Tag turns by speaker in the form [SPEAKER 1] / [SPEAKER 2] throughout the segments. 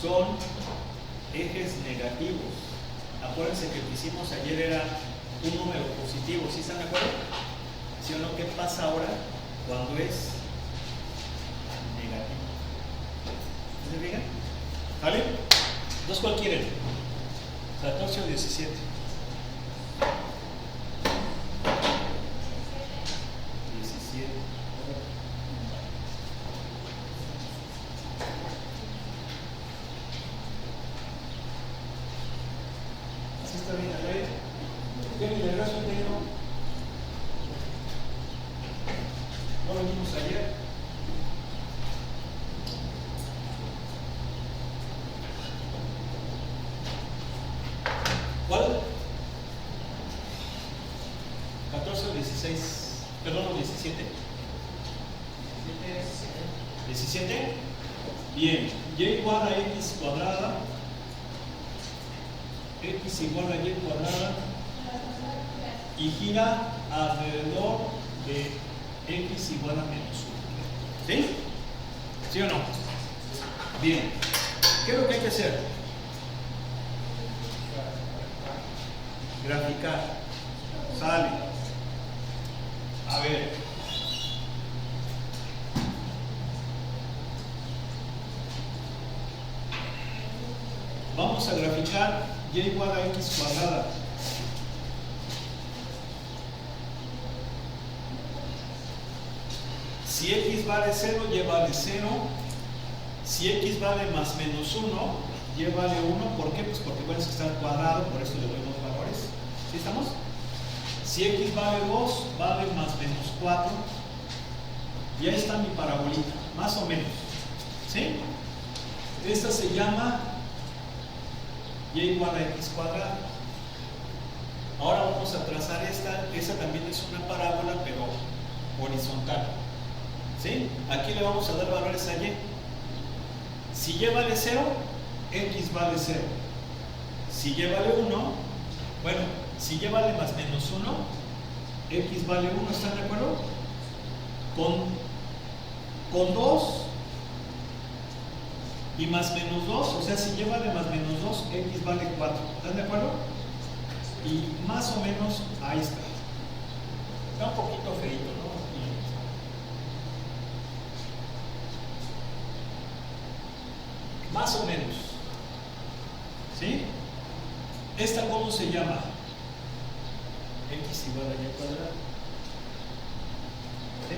[SPEAKER 1] son ejes negativos. Acuérdense que lo que hicimos ayer era un número positivo, ¿sí están de acuerdo? ¿Sí o no? ¿Qué pasa ahora cuando es negativo? ¿Se fijan? ¿Vale? Entonces, ¿cuál quieren? 14 o 17. 17. Así está bien, a ver. ¿Qué me le regreso entero? No lo vimos ayer. ¿Cuál? 14 o 16. Perdón, o 17. 17. Bien. Y igual a x cuadrada. X igual a y cuadrada. Y gira alrededor de x igual a menos 1. ¿Sí? ¿Sí o no? Bien. ¿Qué es lo que hay que hacer? Graficar. Sale. A ver. Vamos a graficar y igual a x cuadrada. Si x vale 0, y vale 0. Si x vale más menos 1, y vale 1. ¿Por qué? Pues porque bueno, está al cuadrado, por eso le doy los valores. ¿Sí estamos? Si x vale 2, vale más menos 4. Y ahí está mi parabolita, más o menos. ¿Sí? Esta se llama y igual a x cuadrado. Ahora vamos a trazar esta. Esa también es una parábola, pero horizontal. ¿Sí? Aquí le vamos a dar valores a y. Si y vale 0, x vale 0. Si y vale 1, bueno, si y vale más menos 1, x vale 1, ¿están de acuerdo? Con 2 y más menos 2, o sea, si y vale más menos 2, x vale 4. ¿Están de acuerdo? Y más o menos ahí está. Está un poquito feito, ¿no? Más o menos. ¿Sí? ¿Esta cómo se llama? X igual a y cuadrado. ¿Sí?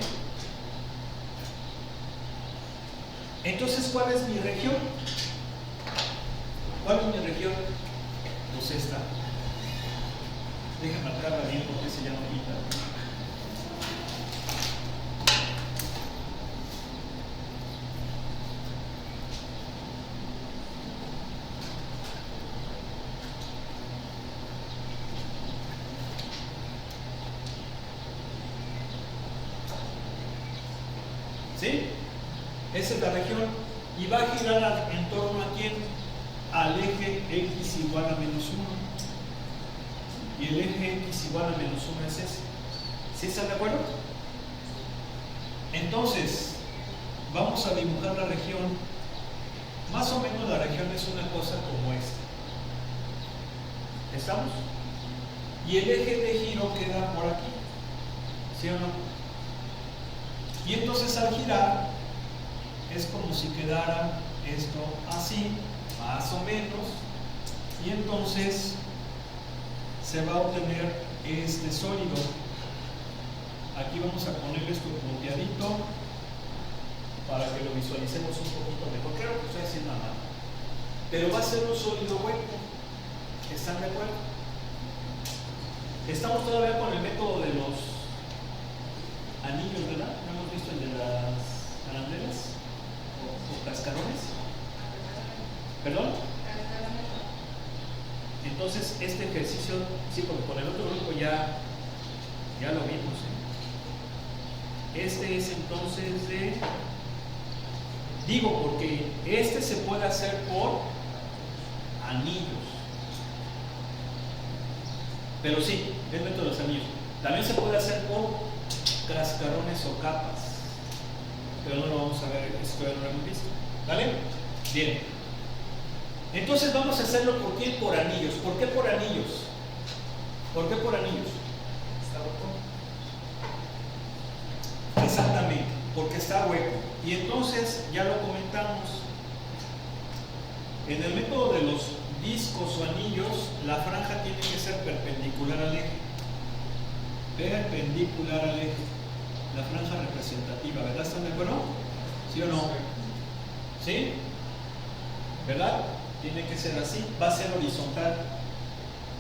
[SPEAKER 1] Entonces, ¿cuál es mi región? ¿Cuál es mi región? Pues esta. Déjame marcarla bien porque se llama ahorita. ¿Sí? Esa es la región. Y va a girar en torno a quién? Al eje x igual a menos 1. Y el eje x igual a menos 1 es ese. ¿Sí están de acuerdo? Entonces, vamos a dibujar la región. Más o menos la región es una cosa como esta. ¿Estamos? Y el eje de giro queda por aquí. ¿Sí o no? Y entonces al girar es como si quedara esto así, más o menos, y entonces se va a obtener este sólido. Aquí vamos a ponerle esto punteadito para que lo visualicemos un poquito mejor. Creo que estoy haciendo nada, pero va a ser un sólido hueco. ¿Están de acuerdo? Estamos todavía con el método de los anillos, ¿verdad? ¿No hemos visto el de las arandelas o cascarones? ¿Perdón? Entonces este ejercicio, sí, porque con el otro grupo ya lo vimos, ¿eh? Este es entonces de, digo, porque este se puede hacer por anillos, pero sí, es método de los anillos. También se puede hacer por cascarones o capas, pero no lo vamos a ver, esto ya no lo hemos visto. ¿Vale? Bien. Entonces vamos a hacerlo ¿por qué? Por anillos. ¿Por qué por anillos? ¿Por qué por anillos? Exactamente, porque está hueco. Y entonces, ya lo comentamos, en el método de los discos o anillos, la franja tiene que ser perpendicular al eje. Perpendicular al eje. La franja representativa, ¿verdad? ¿Están de acuerdo? ¿Sí o no? ¿Sí? ¿Verdad? Tiene que ser así, va a ser horizontal.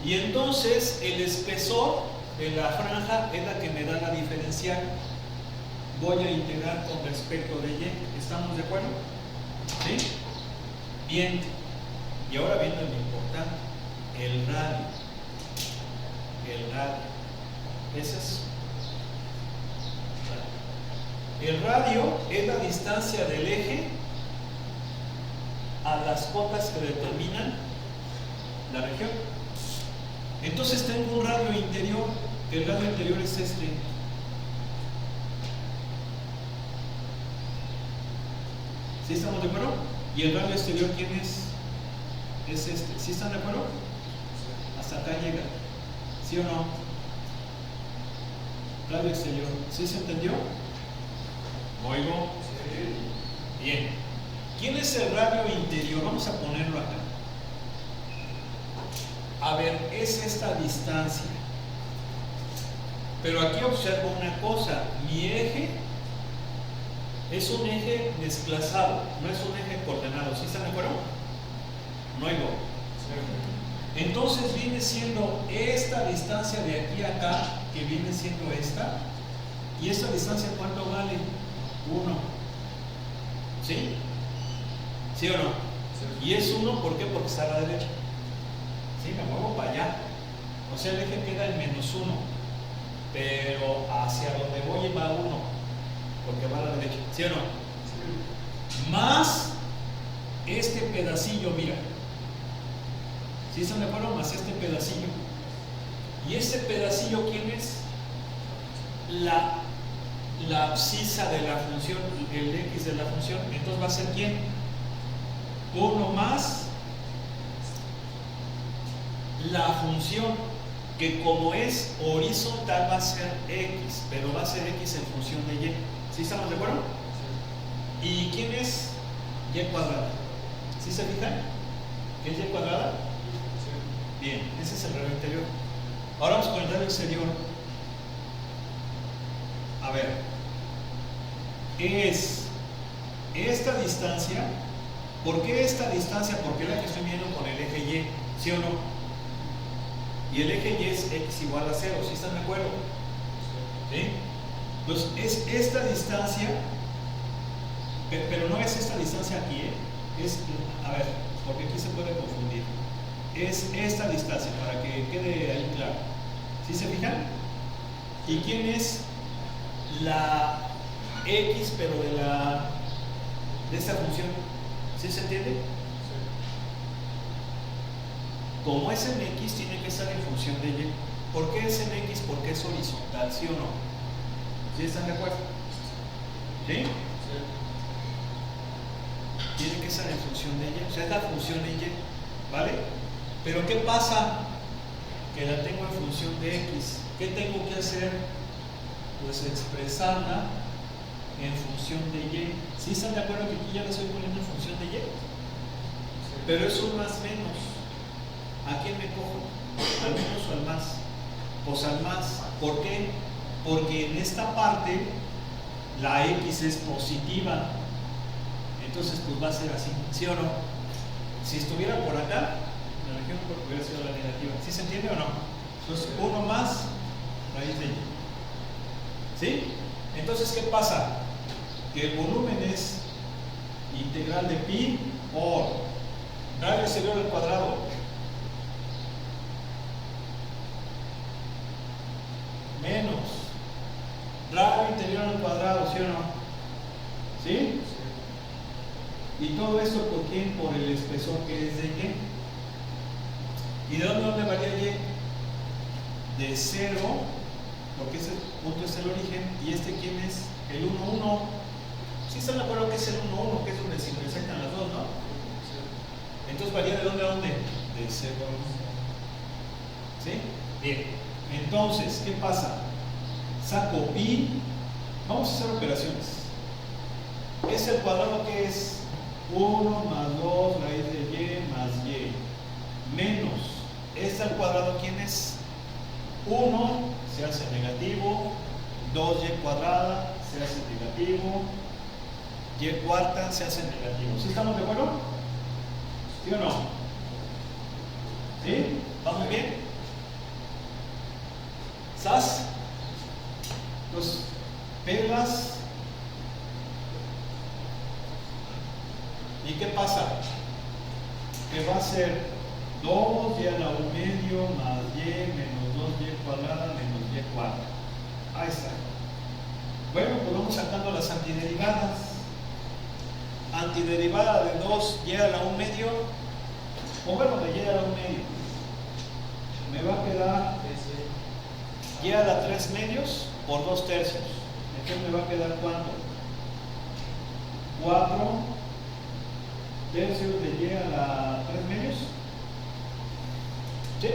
[SPEAKER 1] Y entonces el espesor de la franja es la que me da la diferencial. Voy a integrar con respecto de Y. ¿Estamos de acuerdo? ¿Sí? Bien. Y ahora viene lo importante, el radio. El radio. Ese es. El radio es la distancia del eje a las cotas que determinan la región. Entonces tengo un radio interior. El radio interior es este. ¿Sí estamos de acuerdo? ¿Y el radio exterior quién es? Es este. ¿Sí están de acuerdo? Hasta acá llega. ¿Sí o no? Radio exterior. ¿Sí se entendió? ¿Oigo? Sí. Bien. ¿Quién es el radio interior? Vamos a ponerlo acá. A ver, es esta distancia. Pero aquí observo una cosa. Mi eje es un eje desplazado, no es un eje coordenado. ¿Sí están de acuerdo? No oigo. Sí. Entonces viene siendo esta distancia de aquí a acá, que viene siendo esta. ¿Y esta distancia cuánto vale? 1. ¿Sí? ¿Sí o no? Sí. Y es 1, ¿por qué? Porque está a la derecha. ¿Sí? Me muevo para allá. O sea, el eje queda en -1. Pero hacia donde voy va 1. Porque va a la derecha. ¿Sí o no? Sí. Más este pedacillo, mira. ¿Sí están de acuerdo? Más este pedacillo. ¿Y este pedacillo quién es? La abscisa de la función, el x de la función. Entonces va a ser ¿quién? 1 más la función, que como es horizontal va a ser x, pero va a ser x en función de y. ¿Sí estamos de acuerdo? Sí. ¿Y quién es y cuadrada? ¿Sí se fijan? ¿Qué es y cuadrada? Sí. Bien, ese es el radio interior. Ahora vamos con el radio exterior. A ver, es esta distancia. ¿Por qué esta distancia? Porque es la que estoy viendo con el eje Y, ¿sí o no? Y el eje Y es x igual a 0, ¿sí están de acuerdo? ¿Sí? Entonces es esta distancia, pero no es esta distancia aquí, ¿eh? Es, a ver, porque aquí se puede confundir. Es esta distancia, para que quede ahí claro. ¿Sí se fijan? ¿Y quién es la x, pero de esta función? ¿Sí se entiende? Sí. Como es en x, tiene que estar en función de y. ¿Por qué es en x? Porque es horizontal, ¿sí o no? ¿Sí están de acuerdo? ¿Sí? Sí. Tiene que estar en función de y, o sea, es la función de y, ¿vale? Pero ¿qué pasa? Que la tengo en función de x. ¿Qué tengo que hacer? Pues expresarla en función de y. ¿Sí están de acuerdo que aquí ya la estoy poniendo en función de y? Sí. Pero es un más menos. ¿A quién me cojo? ¿Al menos o al más? Pues al más. ¿Por qué? Porque en esta parte la x es positiva. Entonces pues va a ser así, ¿sí o no? Si estuviera por acá, la región hubiera sido la negativa. ¿Sí se entiende o no? Entonces 1 más raíz de y. ¿Sí? Entonces, ¿qué pasa? Que el volumen es integral de pi por radio exterior al cuadrado menos radio interior al cuadrado, ¿sí o no? ¿Sí? Sí. ¿Y todo esto por quién? Por el espesor que es de y. ¿Y de dónde varía y? De 0, porque ese punto es el origen, y este ¿quién es? El 1, 1. ¿Sí están de acuerdo que es el 1, 1, que es donde se intersectan las dos, no? Sí. Entonces varía de C2. ¿Sí? Bien. Entonces, ¿qué pasa? Saco pi. Vamos a hacer operaciones. ¿Es el cuadrado que es? 1 más 2 raíz de y más y. Menos. ¿Este al cuadrado quién es? 1 se hace negativo. 2y cuadrada se hace negativo. Y cuarta se hace negativo. ¿Sí estamos de acuerdo? ¿Sí o no? ¿Sí? ¿Vamos bien? ¿Sas? Los pegas. ¿Y qué pasa? Que va a ser 2y a la 1 medio más y menos 2y cuadrada menos y cuarta. Ahí está. Bueno, pues vamos sacando las antiderivadas. Antiderivada de 2y a la 1 medio, o bueno, de y a la 1 medio, me va a quedar y a la 3 medios por 2 tercios. Entonces me va a quedar ¿cuánto? 4 tercios de y a la 3 medios. ¿Sí?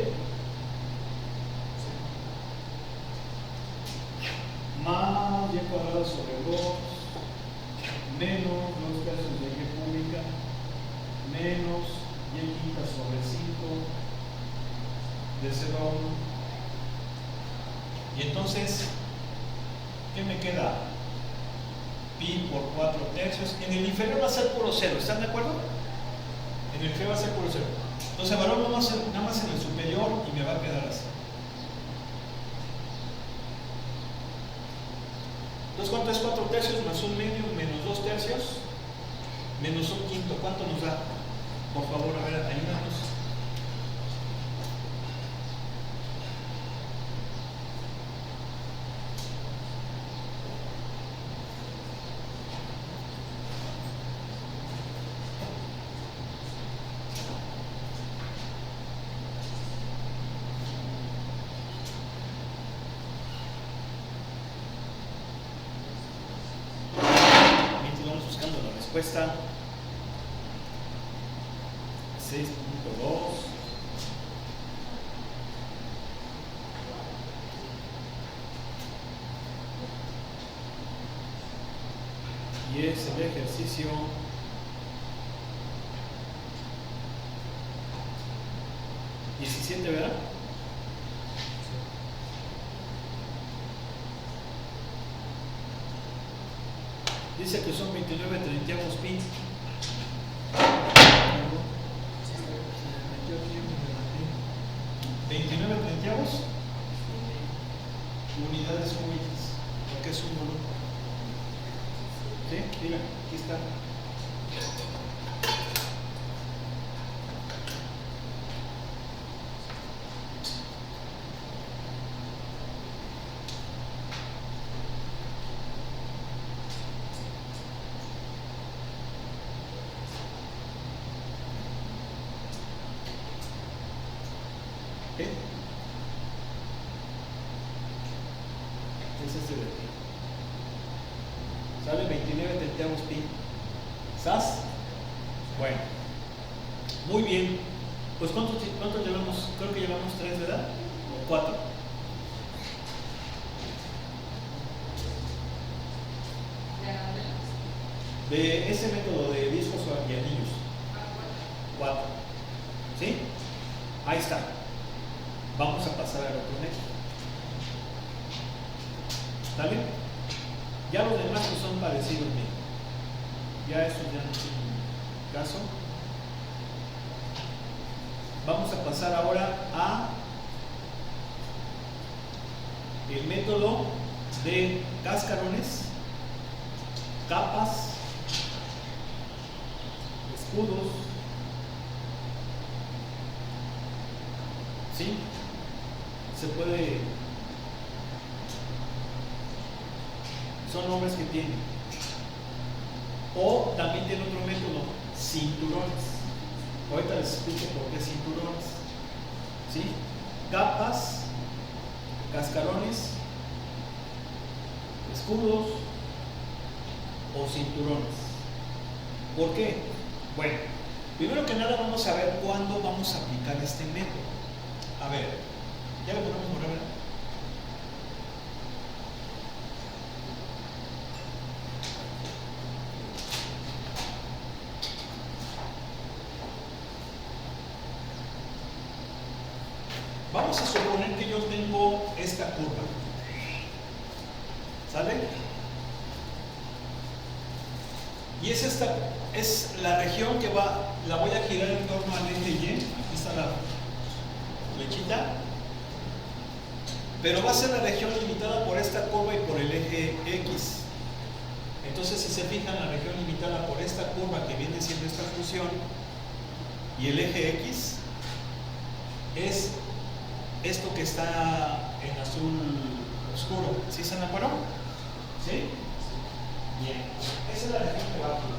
[SPEAKER 1] Más y cuadrado sobre 2 menos 2 tercios de y pública menos y quinta sobre 5 de 0 a 1. Y entonces, ¿qué me queda? Pi por 4 tercios. En el inferior va a ser puro 0, ¿están de acuerdo? En el inferior va a ser puro 0. Entonces evalúo nada más en el superior y me va a quedar así. Entonces, ¿cuánto es 4 tercios más 1 medio menos 2 tercios menos 1 quinto? ¿Cuánto nos da? Por favor, a ver, ayúdanos. Vamos buscando la respuesta. 6.2 y es el ejercicio 17, ¿verdad? Dice que son 29 treintaavos pi. 29 treintaavos unidades cúbicas, porque es un volumen. ¿Sí? Mira, aquí está. ¿Sí? Es este de aquí. Sale 29 treintaavos pi. ¿Sas? Bueno. Muy bien. Pues ¿cuántos llevamos? Creo que llevamos 3, ¿verdad? ¿O 4? De ese método de discos y anillos. 4. ¿Sí? Ahí está. Vamos a pasar al otro método. ¿Vale? Ya los demás pues son parecidos, mira. Ya eso ya no tiene caso. Vamos a pasar ahora a el método de cascarones, capas, escudos, ¿sí? Se puede, son nombres que tienen. O también tiene otro método, cinturones. Ahorita les explico por qué cinturones. ¿Sí? Capas, cascarones, escudos o cinturones. ¿Por qué? Bueno, Primero que nada vamos a ver cuándo vamos a aplicar este método. A ver, ya lo ponemos por ahora. Vamos a suponer que yo tengo esta curva. ¿Sale? Y es la región que la voy a girar en torno al eje Y. Aquí está la flechita. Pero va a ser la región limitada por esta curva y por el eje X. Entonces, si se fijan, la región limitada por esta curva que viene siendo esta función y el eje X es esto que está en azul oscuro. ¿Sí están de acuerdo? ¿Sí? Bien. Esa es la región que va aquí.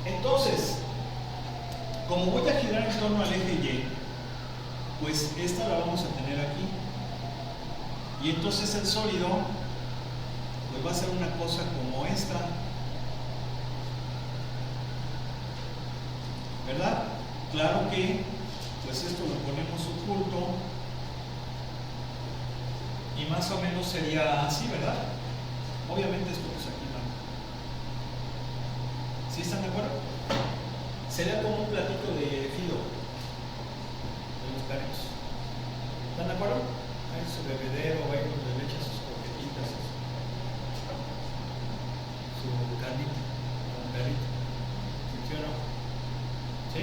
[SPEAKER 1] Entonces, como voy a girar en torno al eje Y, pues esta la vamos a tener aquí. Y entonces el sólido pues va a ser una cosa como esta. ¿Verdad? Claro que pues esto lo ponemos oculto y más o menos sería así, ¿verdad? Obviamente esto pues aquí no. ¿Sí están de acuerdo? Sería como un platito de filo de los perros. ¿Están de acuerdo? Ahí su bebedero, ahí donde le echa sus croquetitas, su carnita, un perrito. ¿Sí o no? ¿Sí?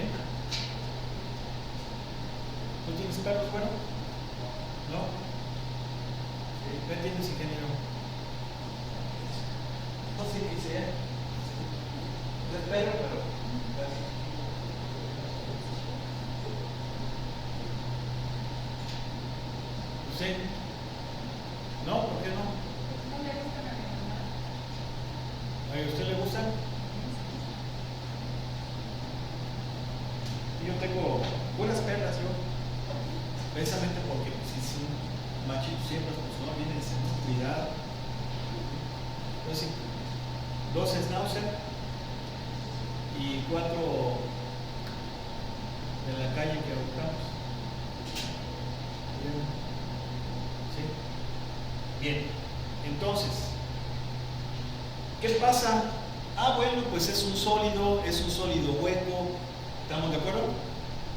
[SPEAKER 1] ¿Tú tienes perros, bueno? ¿No? ¿Qué tienes, ingeniero?
[SPEAKER 2] No sé qué sea. Lo espero, pero.
[SPEAKER 1] ¿Sí? ¿No? ¿Por qué no?
[SPEAKER 3] No le gustan a mi mamá.
[SPEAKER 1] ¿A usted le gustan? Yo tengo buenas perras, yo. Precisamente porque pues, si son machitos siempre, pues no vienen sin cuidado. Entonces, 2 schnauzer y 4 de la calle que adoptamos. ¿Sí? Bien, entonces, ¿qué pasa? Ah, bueno, pues es un sólido hueco. ¿Estamos de acuerdo?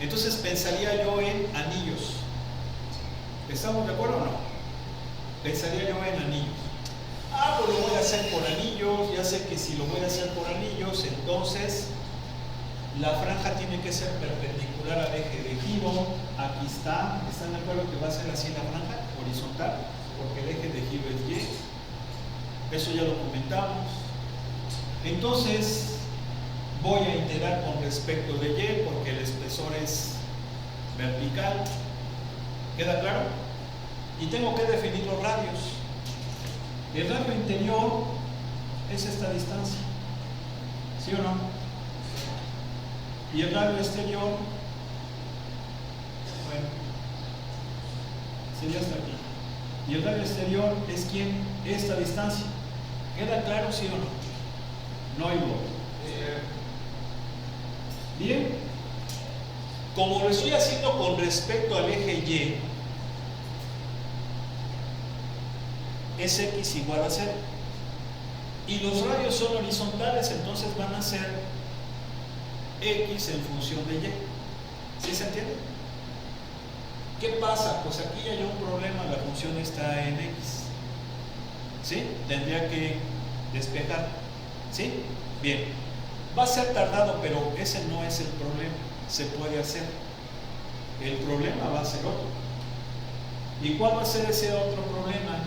[SPEAKER 1] Entonces pensaría yo en anillos. ¿Estamos de acuerdo o no? Pensaría yo en anillos. Ah, pues lo voy a hacer por anillos. Ya sé que si lo voy a hacer por anillos, entonces la franja tiene que ser perpendicular al eje de giro. Aquí está. ¿Están de acuerdo que va a ser así la franja? Horizontal, porque el eje de giro es Y. Eso ya lo comentamos. Entonces voy a integrar con respecto de Y porque el espesor es vertical. ¿Queda claro? Y tengo que definir los radios. El radio interior es esta distancia. ¿Sí o no? Y el radio exterior, bueno, sería hasta aquí. Y el radio exterior es ¿quién? Esta distancia. ¿Queda claro, sí o no? No hay duda. Bien, como lo estoy haciendo con respecto al eje Y, es X igual a 0. Y los radios son horizontales, entonces van a ser X en función de Y. ¿Sí se entiende? ¿Qué pasa? Pues aquí hay un problema, la función está en X. ¿Sí? Tendría que despejar. ¿Sí? Bien. Va a ser tardado, pero ese no es el problema. Se puede hacer. El problema va a ser otro. ¿Y cuál va a ser ese otro problema?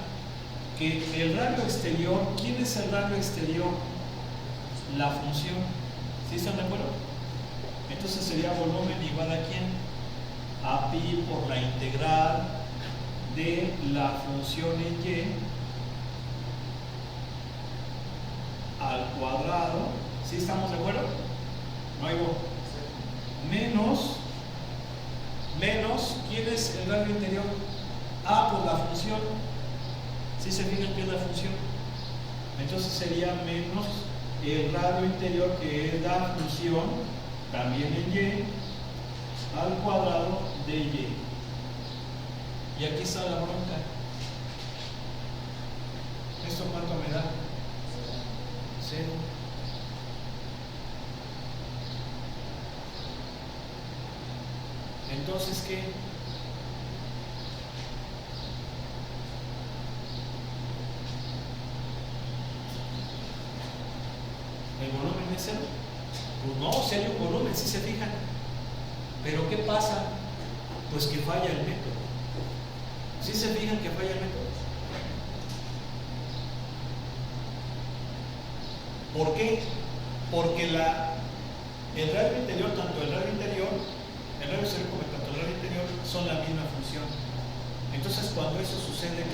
[SPEAKER 1] Que el radio exterior, ¿quién es el radio exterior? La función. ¿Sí están de acuerdo? Entonces sería volumen igual a ¿quién? A pi por la integral de la función en Y al cuadrado. ¿Sí estamos de acuerdo? No hay voz. Menos, ¿quién es el radio interior? A por la función. ¿Sí se fijan que es la función? Entonces sería menos el radio interior, que es la función, también en y, al cuadrado de y. Y aquí está la bronca. ¿Esto cuánto me da? 0. Entonces, ¿qué? ¿El volumen es 0? Pues no, si hay un volumen, si se fijan. Pero ¿qué pasa? Pues que falla el método. ¿Sí se fijan que falla el método? ¿Por qué? Porque el radio interior, tanto el radio interior, el radio exterior como tanto el radio interior son la misma función. Entonces, cuando eso sucede,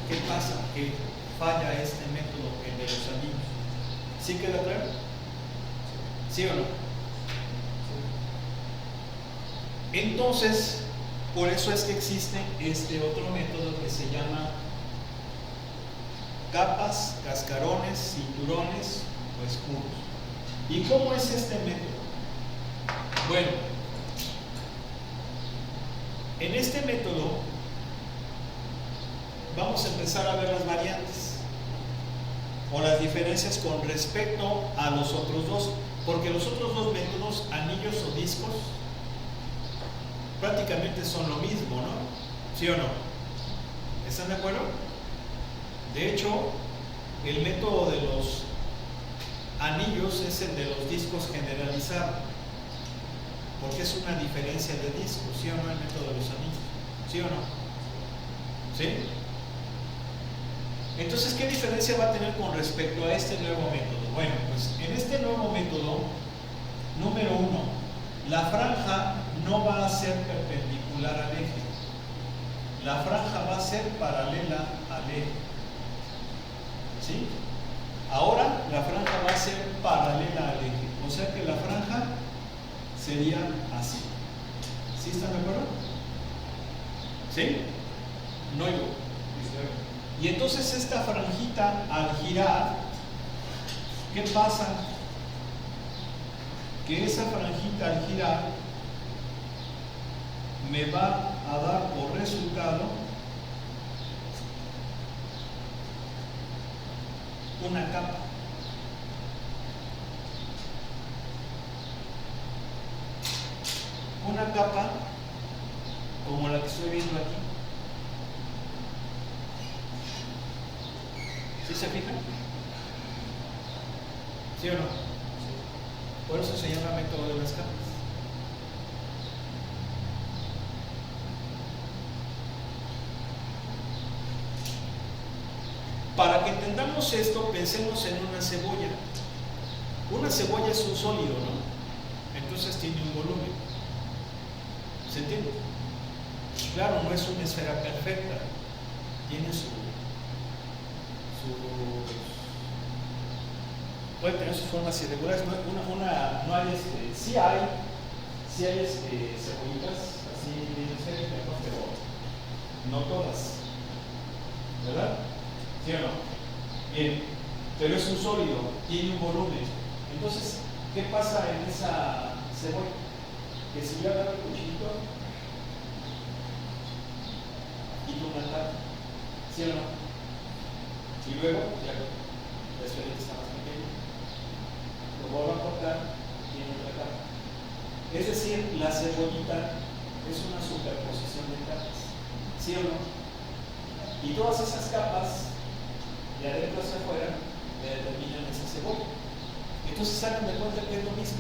[SPEAKER 1] ¿qué pasa? Que falla este método, el de los anillos. ¿Sí queda claro? ¿Sí o no? Entonces, por eso es que existe este otro método que se llama capas, cascarones, cinturones o escudos. ¿Y cómo es este método? Bueno, en este método vamos a empezar a ver las variantes o las diferencias con respecto a los otros dos, porque los otros dos métodos, anillos o discos, prácticamente son lo mismo, ¿no? ¿Sí o no? ¿Están de acuerdo? De hecho, el método de los anillos es el de los discos generalizado, porque es una diferencia de discos, ¿sí o no? El método de los anillos, ¿sí o no? ¿Sí? Entonces, ¿qué diferencia va a tener con respecto a este nuevo método? Bueno, pues en este nuevo método, número 1, la franja no va a ser perpendicular al eje. La franja va a ser paralela al eje. ¿Sí? Ahora la franja va a ser paralela al eje. O sea que la franja sería así. ¿Sí están de acuerdo? ¿Sí? No digo. Y entonces esta franjita al girar, ¿qué pasa? Que esa franjita al girar me va a dar por resultado una capa. Una capa como la que estoy viendo aquí. ¿Sí se fijan? ¿Sí o no? Por eso se llama método de las capas. Para que entendamos esto, pensemos en una cebolla. Una cebolla es un sólido, ¿no? Entonces tiene un volumen. ¿Se entiende? Claro, no es una esfera perfecta. Tiene puede tener sus formas irregulares. No hay sí hay cebollitas así bien esféricas, ¿no? Pero no todas, ¿verdad? ¿Sí o no? Bien, pero es un sólido, tiene un volumen. Entonces, ¿qué pasa en esa cebolla? Que si yo agarro el cuchillito, quito una tapa, ¿sí o no? Y luego, ya la esferita está más pequeña, lo vuelvo a cortar y tiene otra capa. Es decir, la cebollita es una superposición de capas, ¿sí o no? Y todas esas capas, de adentro hacia afuera, determinan esa cebolla. Entonces hagan de cuenta que es lo mismo.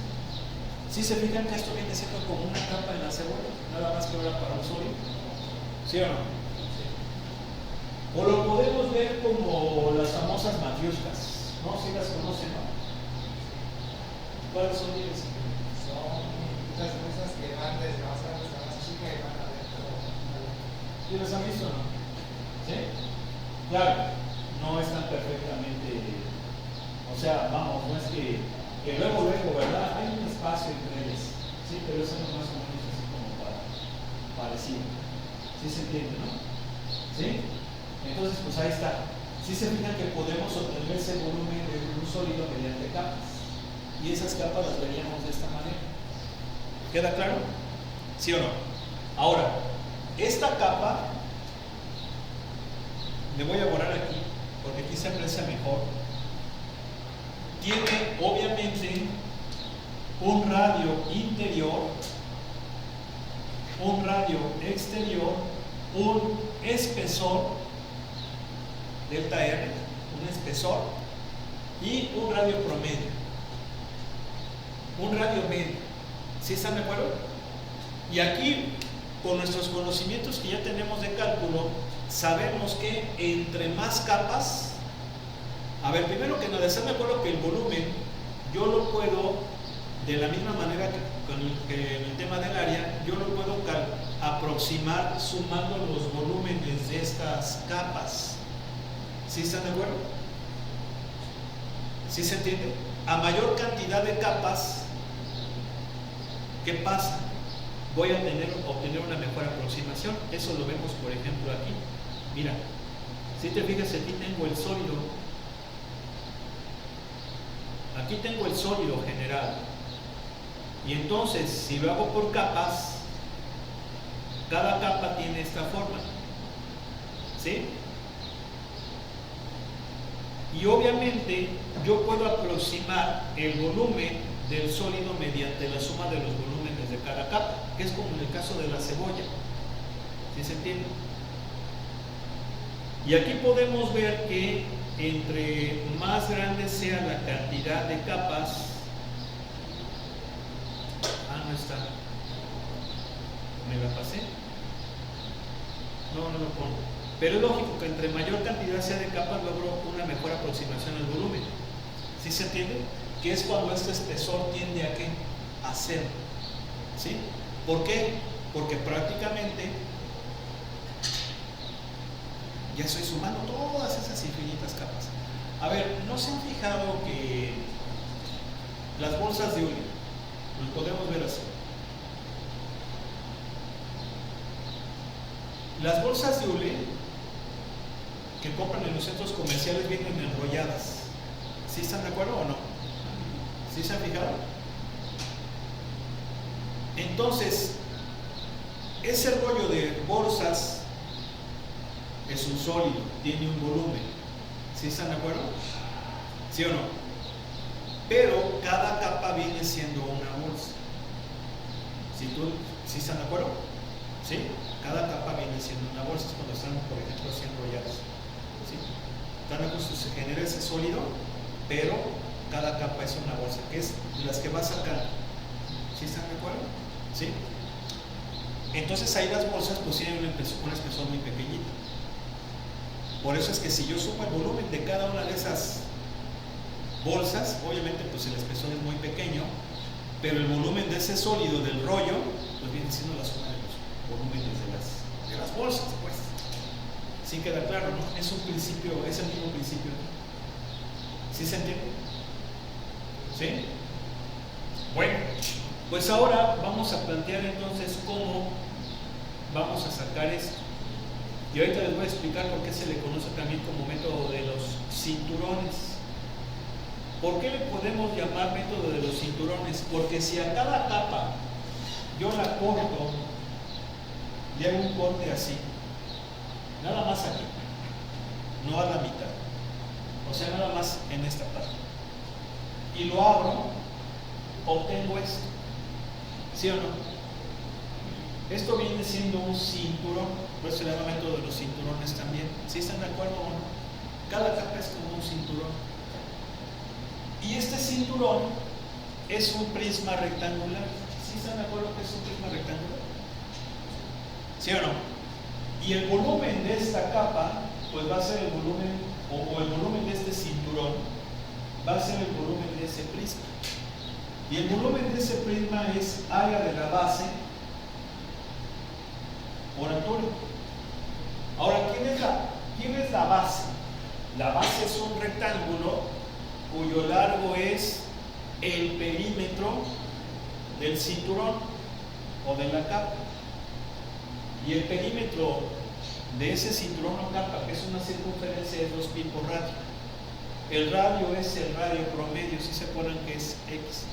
[SPEAKER 1] ¿Sí se fijan que esto viene siendo como una capa en la cebolla? Nada más que ahora para un sólido. ¿Sí o no? Sí. O lo podemos ver como las famosas matriuscas, ¿no? ¿Sí las conocen, no? ¿Cuáles son ellas?
[SPEAKER 2] Son muchas cosas que van desde más grandes a más chicas y van adentro.
[SPEAKER 1] ¿Sí las han visto o no? ¿Sí? Claro, no están perfectamente, o sea, vamos, no es que luego, ¿verdad? Hay un espacio entre ellas, ¿sí? Pero eso es más o menos así como parecido. ¿Sí se entiende, no? ¿Sí? Entonces, pues ahí está. Si se fijan que podemos obtener ese volumen de un sólido mediante capas. Y esas capas las veríamos de esta manera. ¿Queda claro? ¿Sí o no? Ahora, esta capa, le voy a borrar aquí, porque aquí se aprecia mejor. Tiene obviamente un radio interior, un radio exterior, un espesor, delta R, un espesor, y un radio promedio, un radio medio. ¿Sí están de acuerdo? Y aquí, con nuestros conocimientos que ya tenemos de cálculo, sabemos que entre más capas, a ver, primero que nada, ¿están de acuerdo que el volumen yo lo puedo, de la misma manera que en el tema del área, yo lo puedo aproximar sumando los volúmenes de estas capas? ¿Sí están de acuerdo? ¿Sí se entiende? A mayor cantidad de capas, ¿qué pasa? Voy a obtener una mejor aproximación. Eso lo vemos, por ejemplo, aquí. Mira, si te fijas, aquí tengo el sólido. Aquí tengo el sólido general. Y entonces, si lo hago por capas, cada capa tiene esta forma. ¿Sí? Y obviamente yo puedo aproximar el volumen del sólido mediante la suma de los volúmenes de cada capa, que es como en el caso de la cebolla. ¿Sí se entiende? Y aquí podemos ver que entre más grande sea la cantidad de capas, no está, me la pasé, no lo pongo, pero es lógico que entre mayor cantidad sea de capas logro una mejor aproximación al volumen. ¿Sí se entiende? Que es cuando este espesor tiende a ¿qué? A cero. ¿Sí? ¿Por qué? Porque prácticamente ya estoy sumando todas esas infinitas capas. A ver, ¿no se han fijado que las bolsas de hule, lo podemos ver así? Las bolsas de hule que compran en los centros comerciales vienen enrolladas. ¿Sí están de acuerdo o no? ¿Sí se han fijado? Entonces, ese rollo de bolsas es un sólido, tiene un volumen. ¿Sí están de acuerdo? ¿Sí o no? Pero cada capa viene siendo una bolsa. ¿Sí están de acuerdo? ¿Sí? Cada capa viene siendo una bolsa. Es cuando están, por ejemplo, así enrollados. ¿Sí? Tan justo se genera ese sólido, pero cada capa es una bolsa, que es las que va sacando. ¿Sí están de acuerdo? ¿Sí? Entonces ahí las bolsas pues tienen un espesor muy pequeñito. Por eso es que si yo sumo el volumen de cada una de esas bolsas, obviamente pues el espesor es muy pequeño, pero el volumen de ese sólido del rollo pues viene siendo la suma de los volúmenes de las bolsas, pues. Sí queda claro, ¿no? Es un principio, es el mismo principio. ¿Sí se entiende? ¿Sí? Bueno, pues ahora vamos a plantear entonces cómo vamos a sacar esto. Y ahorita les voy a explicar por qué se le conoce también como método de los cinturones. ¿Por qué le podemos llamar método de los cinturones? Porque si a cada capa yo la corto, le hago un corte así, nada más aquí, no a la mitad, o sea, nada más en esta parte, y lo abro, obtengo esto. ¿Sí o no? Esto viene siendo un cinturón, por eso se llama método de los cinturones también. ¿Sí están de acuerdo o no? Cada capa es como un cinturón. Y este cinturón es un prisma rectangular. ¿Sí están de acuerdo que es un prisma rectangular? ¿Sí o no? Y el volumen de esta capa, pues va a ser el volumen, o el volumen de este cinturón, va a ser el volumen de ese prisma. Y el volumen de ese prisma es área de la base por altura. Ahora, ¿quién es la base? La base es un rectángulo cuyo largo es el perímetro del cinturón o de la capa. Y el perímetro de ese cinturón o capa, que es una circunferencia, es 2pi por radio. El radio es el radio promedio, si se acuerdan que es X.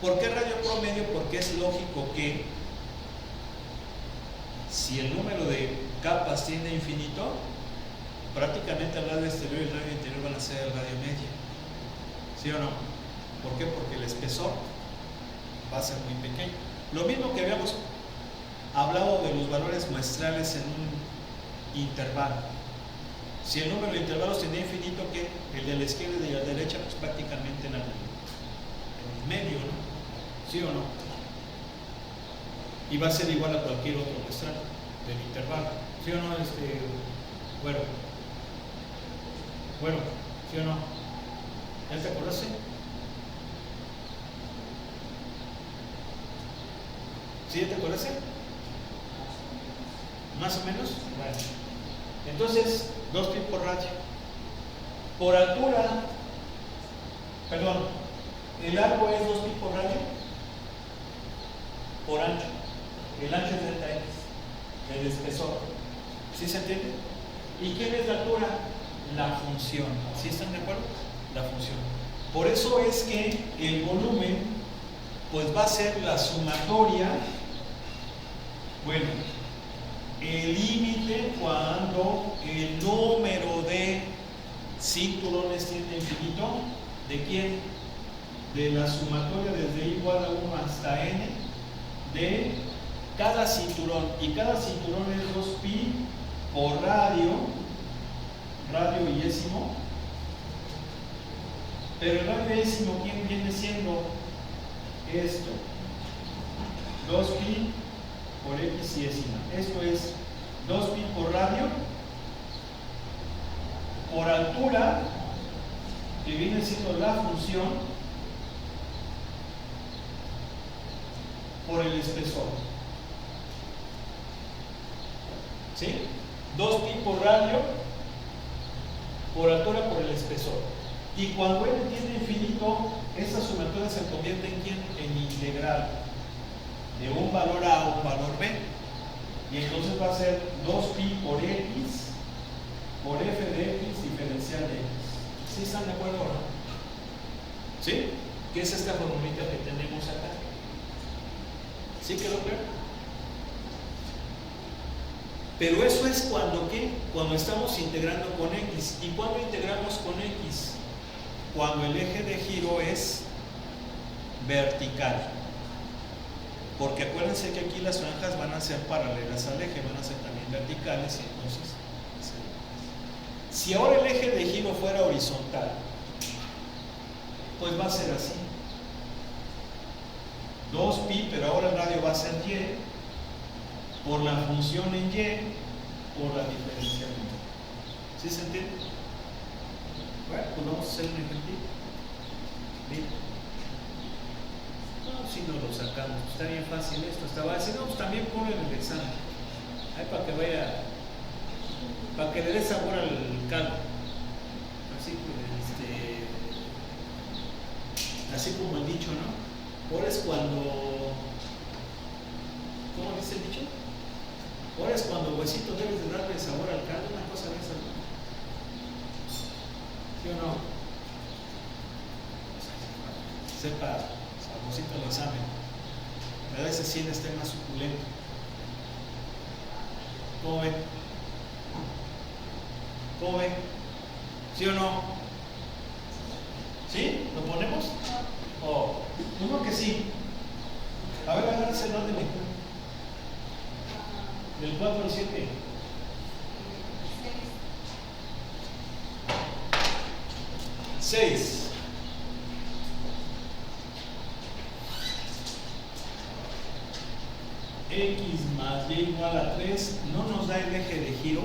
[SPEAKER 1] ¿Por qué radio promedio? Porque es lógico que si el número de capas tiende a infinito, prácticamente el radio exterior y el radio interior van a ser el radio medio. ¿Sí o no? ¿Por qué? Porque el espesor va a ser muy pequeño. Lo mismo que habíamos hablado de los valores muestrales en un intervalo. Si el número de intervalos tiene infinito, ¿qué? El de la izquierda y el de la derecha, pues prácticamente en el medio, ¿no? ¿Sí o no? Y va a ser igual a cualquier otro muestral del intervalo. ¿Sí o no? Bueno, ¿sí o no? ¿Ya te acordaste? ¿Sí ya te acordaste? ¿Más o menos? Bueno. Entonces, 2pi por radio. Por altura, perdón, el largo es 2pi por radio. Por ancho. El ancho es delta x. El espesor. ¿Sí se entiende? ¿Y quién es la altura? La función. ¿Sí están de acuerdo? La función. Por eso es que el volumen, pues va a ser la sumatoria, bueno, el límite cuando el número de cinturones tiende a infinito, ¿de quién? De la sumatoria desde i igual a 1 hasta n de cada cinturón, y cada cinturón es 2pi por radio illésimo, pero el radio illésimo, ¿quién viene siendo? Esto, 2pi por x iésima. Esto es 2pi por radio por altura, que viene siendo la función, por el espesor. ¿Sí? 2pi por radio por altura por el espesor. Y cuando n tiende a infinito, esta sumatoria se convierte en ¿quién? En integral de un valor a un valor b. Y entonces va a ser 2pi por x por f de x diferencial de x. ¿Sí están de acuerdo o no? ¿Sí? ¿Qué es esta formulita que tenemos acá? ¿Sí quedó claro? Pero eso es cuando, ¿qué? Cuando estamos integrando con x. ¿Y cuándo integramos con x? Cuando el eje de giro es vertical. Porque acuérdense que aquí las franjas van a ser paralelas al eje, van a ser también verticales, y entonces, si ahora el eje de giro fuera horizontal, pues va a ser así. 2pi, pero ahora el radio va a ser y, por la función en y, por la diferencia en y. ¿Sí se entiende? Bueno, pues vamos a hacer un ejemplo. Bien. No, si no lo sacamos, está bien fácil esto. Estaba diciendo, pues también ponlo en el examen. Ahí para que vaya, para que le dé sabor al caldo. Así como el dicho, ¿no? Ahora es cuando, ¿cómo dice el dicho? Ahora es cuando huesito debes de darle sabor al caldo, una cosa de esa, ¿no? ¿Sí o no? Sepa saborcito el examen. A veces sí esté más suculento. ¿Cómo ven? ¿Cómo ven? ¿Sí o no? ¿Sí? ¿Lo ponemos? Oh, yo creo que sí. A ver, agárrense el orden. Del 4 al 7. 6. X más y igual a 3 no nos da el eje de giro.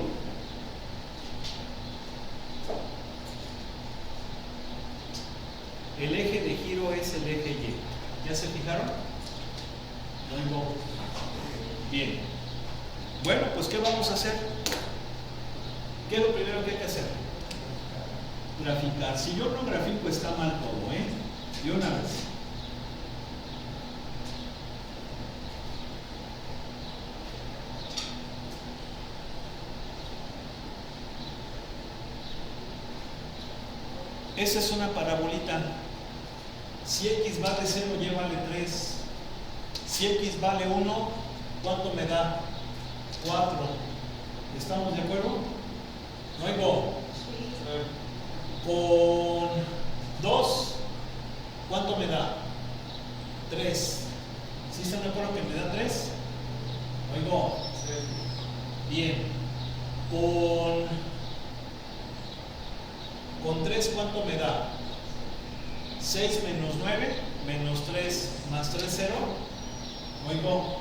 [SPEAKER 1] El eje de giro es el eje Y. ¿Ya se fijaron? No. Bien. Bueno, pues ¿qué vamos a hacer? ¿Qué es lo primero que hay que hacer? Graficar. Si yo no grafico está mal todo, ¿eh? De una vez. Esa es una parabolita. Si x vale 0, y vale 3. Si x vale 1, ¿cuánto me da? 4. ¿Estamos de acuerdo? No oigo. Con 2, ¿cuánto me da? 3. ¿Sí están de acuerdo que me da 3? Oigo. Bien. Con 3, ¿cuánto me da? 6 menos 9, menos 3 más 3, 0. Oigo.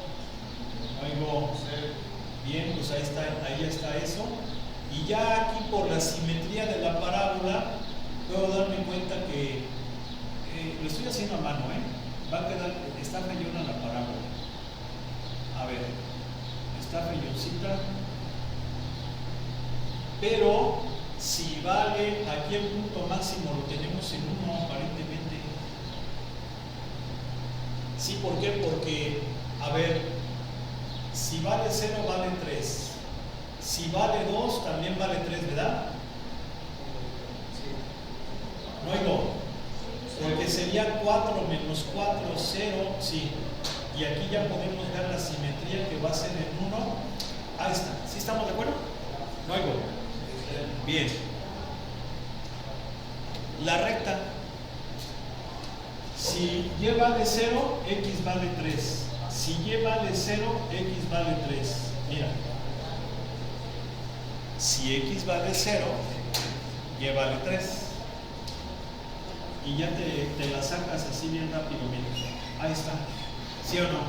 [SPEAKER 1] Oigo. Bien, pues ahí está eso. Y ya aquí por la simetría de la parábola, puedo darme cuenta que lo estoy haciendo a mano, va a quedar, está feyona la parábola. A ver, está feyoncita. Pero si vale, aquí el punto máximo lo tenemos en 1 aparentemente. Sí, ¿por qué? Porque, a ver, si vale 0 vale 3. Si vale 2 también vale 3, ¿verdad? No oigo. Porque sería 4 menos 4, 0, sí. Y aquí ya podemos ver la simetría que va a ser en 1. Ahí está. ¿Sí estamos de acuerdo? No oigo. Bien. La recta. Si y vale 0, x vale 3. Si y vale 0, x vale 3. Mira. Si x vale 0, y vale 3. Y ya te la sacas así bien rápido, mira. Ahí está. ¿Sí o no?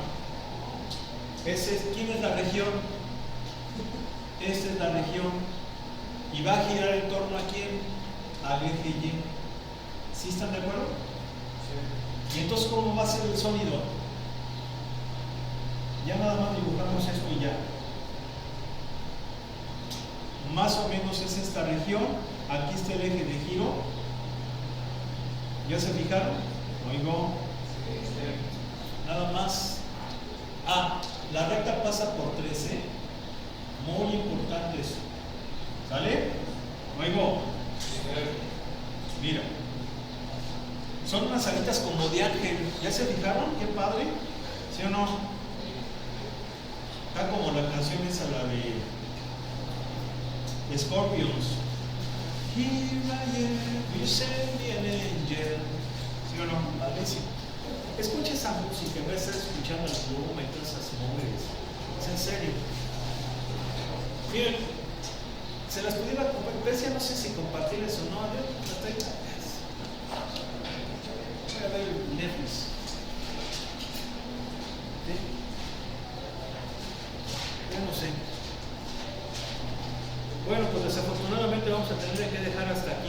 [SPEAKER 1] ¿Quién es la región? Esta es la región. Y va a girar en torno a quién? Al eje Y. ¿Sí están de acuerdo? Sí. Y entonces, ¿cómo va a ser el sólido? Ya nada más dibujamos esto y ya. Más o menos es esta región. Aquí está el eje de giro. ¿Ya se fijaron? Oigo. Nada más. La recta pasa por 3, Muy importante eso. ¿Sale? Oigo. Mira. Son unas alitas como de ángel. ¿Ya se fijaron? Qué padre. ¿Sí o no? Está como la canción esa, la de Scorpions. Here I am, you send me an angel. ¿Sí o no? Padrísimo. Escucha esa música, en vez de estar escuchando el pluma y todas esas móviles. Es en serio. Miren, se las pudiera compartir, no sé si compartirles o no. Yo las tengo. Voy a ver Netflix. ¿Sí? Yo no sé. Bueno, pues desafortunadamente vamos a tener que dejar hasta aquí.